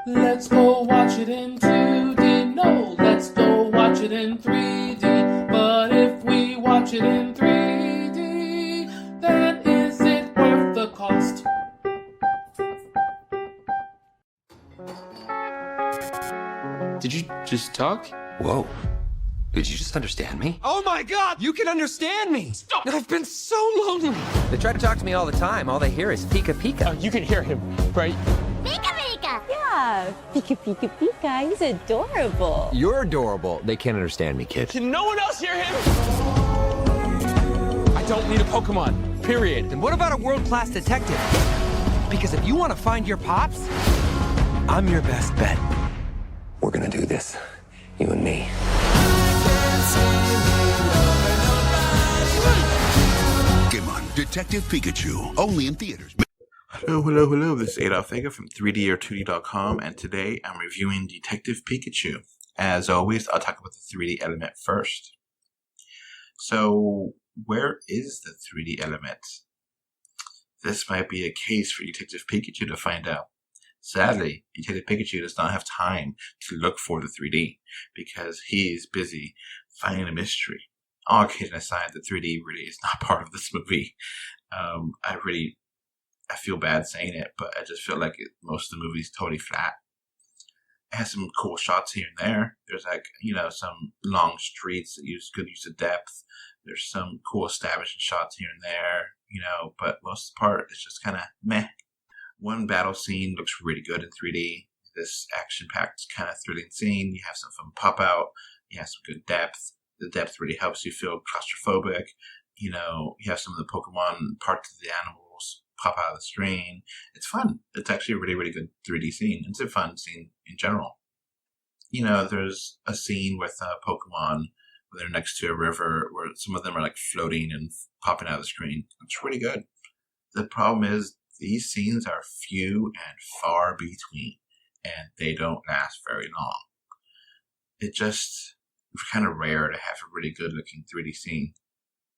Let's go watch it in 2D. No, let's go watch it in 3D. But if we watch it in 3D, then is it worth the cost? Did you just talk? Whoa. Did you just understand me? Oh my god, you can understand me! Stop! I've been so lonely! They try to talk to me all the time. All they hear is Pika Pika. You can hear him, right? Pika Pika! Yeah, Pika Pika Pika. He's adorable. You're adorable. They can't understand me, kid. Can no one else hear him? I don't need a Pokemon, period. And what about a world-class detective? Because if you want to find your pops, I'm your best bet. We're gonna do this, you and me. Pokemon Detective Pikachu, only in theaters. Hello. This is Adolf Vega from 3D2D.com, and today I'm reviewing Detective Pikachu. As always, I'll talk about the 3D element first. So, where is the 3D element? This might be a case for Detective Pikachu to find out. Sadly, Detective Pikachu does not have time to look for the 3D because he's busy finding a mystery. All kidding aside, the 3D really is not part of this movie. I feel bad saying it, but I just feel like most of the movie's totally flat. It has some cool shots here and there. There's some long streets that use good use of depth. There's some cool establishing shots here and there, but most of the part it's just kind of meh. One battle scene looks really good in 3D. This action-packed kind of thrilling scene. You have some fun pop-out. You have some good depth. The depth really helps you feel claustrophobic. You have some of the Pokemon parts of the animals pop out of the screen. It's fun. It's actually a really, really good 3D scene. It's a fun scene in general. There's a scene with Pokemon where they're next to a river where some of them are like floating and popping out of the screen. It's really good. The problem is these scenes are few and far between, and they don't last very long. It's kind of rare to have a really good looking 3D scene.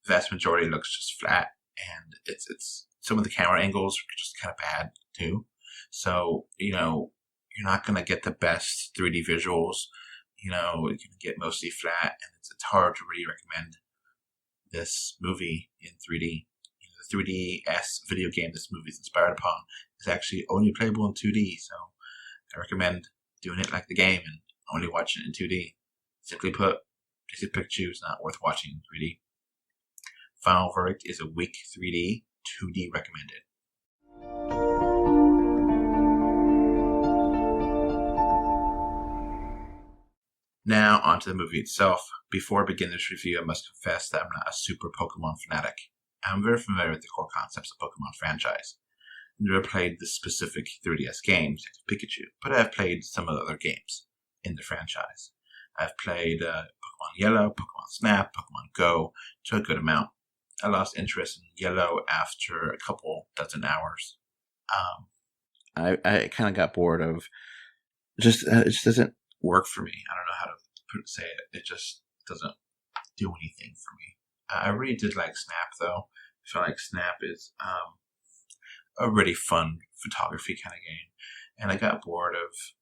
The vast majority looks just flat, and it's some of the camera angles are just kind of bad too. So, you're not going to get the best 3D visuals. You're going to get mostly flat, and it's hard to really recommend this movie in 3D. The 3DS video game this movie is inspired upon is actually only playable in 2D, so I recommend doing it like the game and only watching it in 2D. Simply put, Detective Pikachu is not worth watching in 3D. Final verdict is a weak 3D, 2D recommended. Now, onto the movie itself. Before I begin this review, I must confess that I'm not a super Pokemon fanatic. I'm very familiar with the core concepts of the Pokemon franchise. I've never played the specific 3DS game, Detective Pikachu, but I've played some of the other games in the franchise. I've played Pokemon Yellow, Pokemon Snap, Pokemon Go to a good amount. I lost interest in Yellow after a couple dozen hours. I kind of got bored of it just doesn't work for me. I don't know how to say it. It just doesn't do anything for me. I really did like Snap, though. I feel like Snap is a really fun photography kind of game. And I got bored of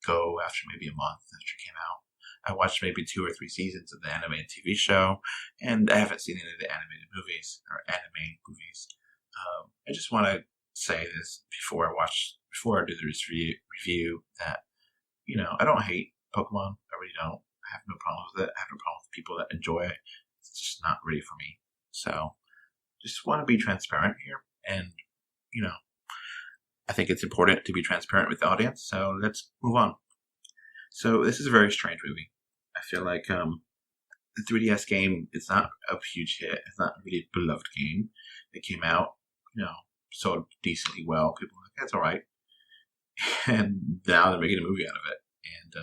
Go after maybe a month after it came out. I watched maybe 2 or 3 seasons of the animated TV show, and I haven't seen any of the animated movies or anime movies. I just want to say this before I do this review that, I don't hate Pokemon. I really don't. I have no problem with it. I have no problem with people that enjoy it. It's just not really for me. So, just want to be transparent here. And, I think it's important to be transparent with the audience. So, let's move on. So, this is a very strange movie. I feel like the 3DS game is not a huge hit. It's not a really beloved game. It came out, sold decently well. People were like, that's all right. And now they're making a movie out of it. And,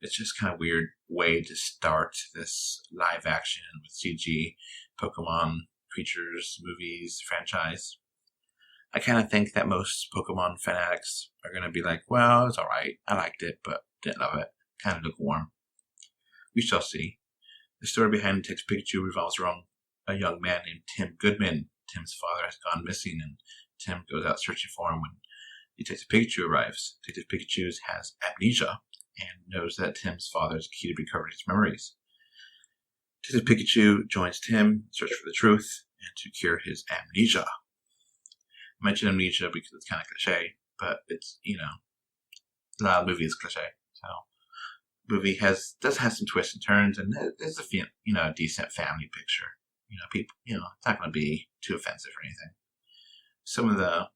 it's just kind of weird way to start this live action with CG Pokemon creatures, movies, franchise. I kind of think that most Pokemon fanatics are going to be like, well, it's alright. I liked it, but didn't love it. Kind of lukewarm. We shall see. The story behind Detective Pikachu revolves around a young man named Tim Goodman. Tim's father has gone missing, and Tim goes out searching for him when Detective Pikachu arrives. Detective Pikachu has amnesia and knows that Tim's father is key to recovering his memories. Detective Pikachu joins Tim in search for the truth and to cure his amnesia. I mention amnesia because it's kind of cliche, but it's, a lot of the movie is cliche. So, the movie does have some twists and turns, and it's a decent family picture. People, it's not going to be too offensive or anything. Some of the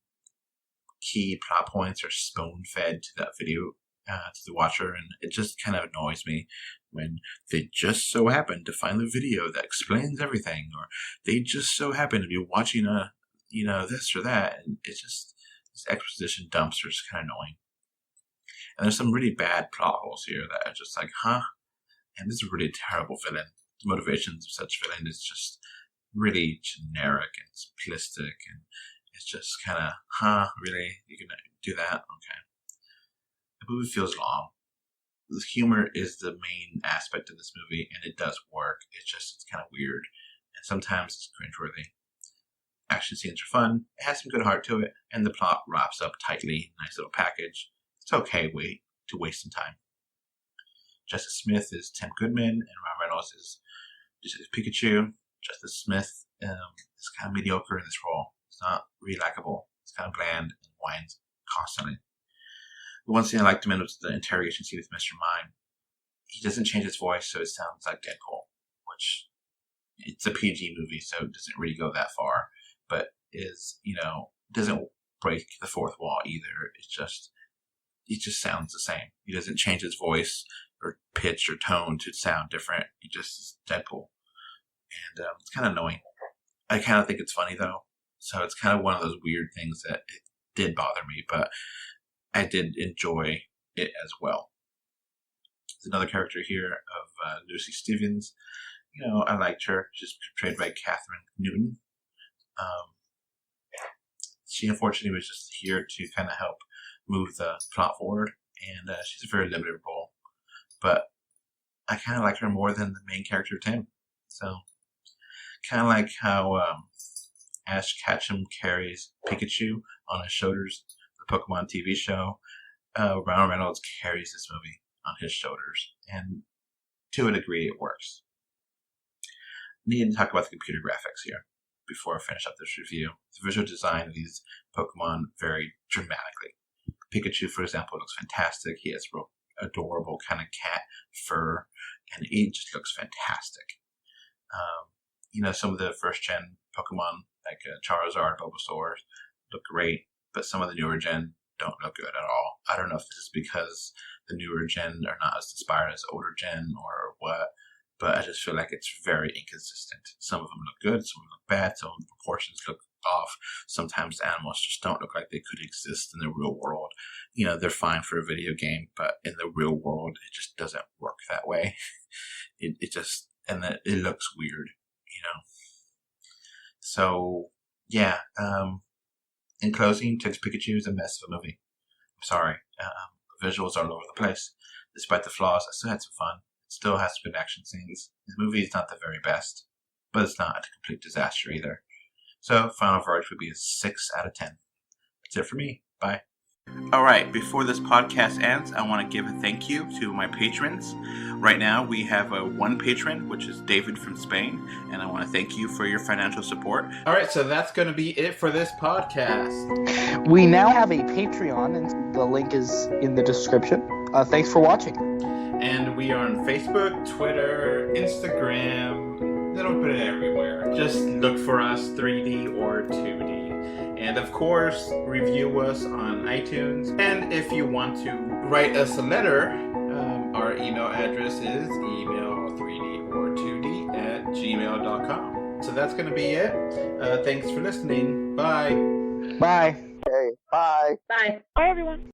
key plot points are spoon-fed to that video, to the watcher, and it just kind of annoys me when they just so happen to find the video that explains everything, or they just so happen to be watching this or that, and it's just, this exposition dumps are just kind of annoying. And there's some really bad plot holes here that are just like, huh? And this is a really terrible villain. The motivations of such villain is just really generic and simplistic, and it's just kind of, huh? Really? You're gonna do that? Okay. The movie feels long. The humor is the main aspect of this movie, and it does work. It's kind of weird, and sometimes it's cringeworthy. Action scenes are fun. It has some good heart to it, and the plot wraps up tightly. Nice little package. It's okay to waste some time. Justice Smith is Tim Goodman, and Ryan Reynolds is Pikachu. Justice Smith is kind of mediocre in this role. It's not really likable. It's kind of bland and whines constantly. The one scene I liked him in was the interrogation scene with Mr. Mime. He doesn't change his voice, so it sounds like Deadpool, which it's a PG movie, so it doesn't really go that far, but doesn't break the fourth wall either. It just sounds the same. He doesn't change his voice or pitch or tone to sound different. He just is Deadpool. And it's kind of annoying. I kind of think it's funny, though. So it's kind of one of those weird things that it did bother me, but I did enjoy it as well. There's another character here of Lucy Stevens. I liked her. She's portrayed by Catherine Newton. She unfortunately was just here to kind of help move the plot forward, and she's a very limited role. But I kind of like her more than the main character, Tim. So, kind of like how Ash Ketchum carries Pikachu on his shoulders, the Pokemon TV show, Ryan Reynolds carries this movie on his shoulders. And to a degree, it works. I need to talk about the computer graphics here before I finish up this review. The visual design of these Pokemon vary dramatically. Pikachu, for example, looks fantastic. He has real adorable kind of cat fur, and he just looks fantastic. Some of the first-gen Pokemon, like Charizard, Bulbasaur, look great, but some of the newer gen don't look good at all. I don't know if this is because the newer gen are not as inspired as older gen or what, but I just feel like it's very inconsistent. Some of them look good, some of them look bad, some of the proportions look off. Sometimes animals just don't look like they could exist in the real world. They're fine for a video game, but in the real world, it just doesn't work that way. It looks weird, So, yeah. In closing, Detective Pikachu is a mess of a movie. I'm sorry. The visuals are all over the place. Despite the flaws, I still had some fun. It still has some good action scenes. The movie is not the very best, but it's not a complete disaster either. So, final verdict would be a 6 out of 10. That's it for me. Bye. Alright, before this podcast ends, I want to give a thank you to my patrons. Right now, we have one patron, which is David from Spain, and I want to thank you for your financial support. Alright, so that's going to be it for this podcast. We now have a Patreon, and the link is in the description. Thanks for watching. And we are on Facebook, Twitter, Instagram. They don't put it everywhere. Just look for us, 3D or 2D. And of course, review us on iTunes. And if you want to write us a letter, our email address is email3dortwo d@gmail.com. So that's going to be it. Thanks for listening. Bye. Bye. Bye. Bye, everyone.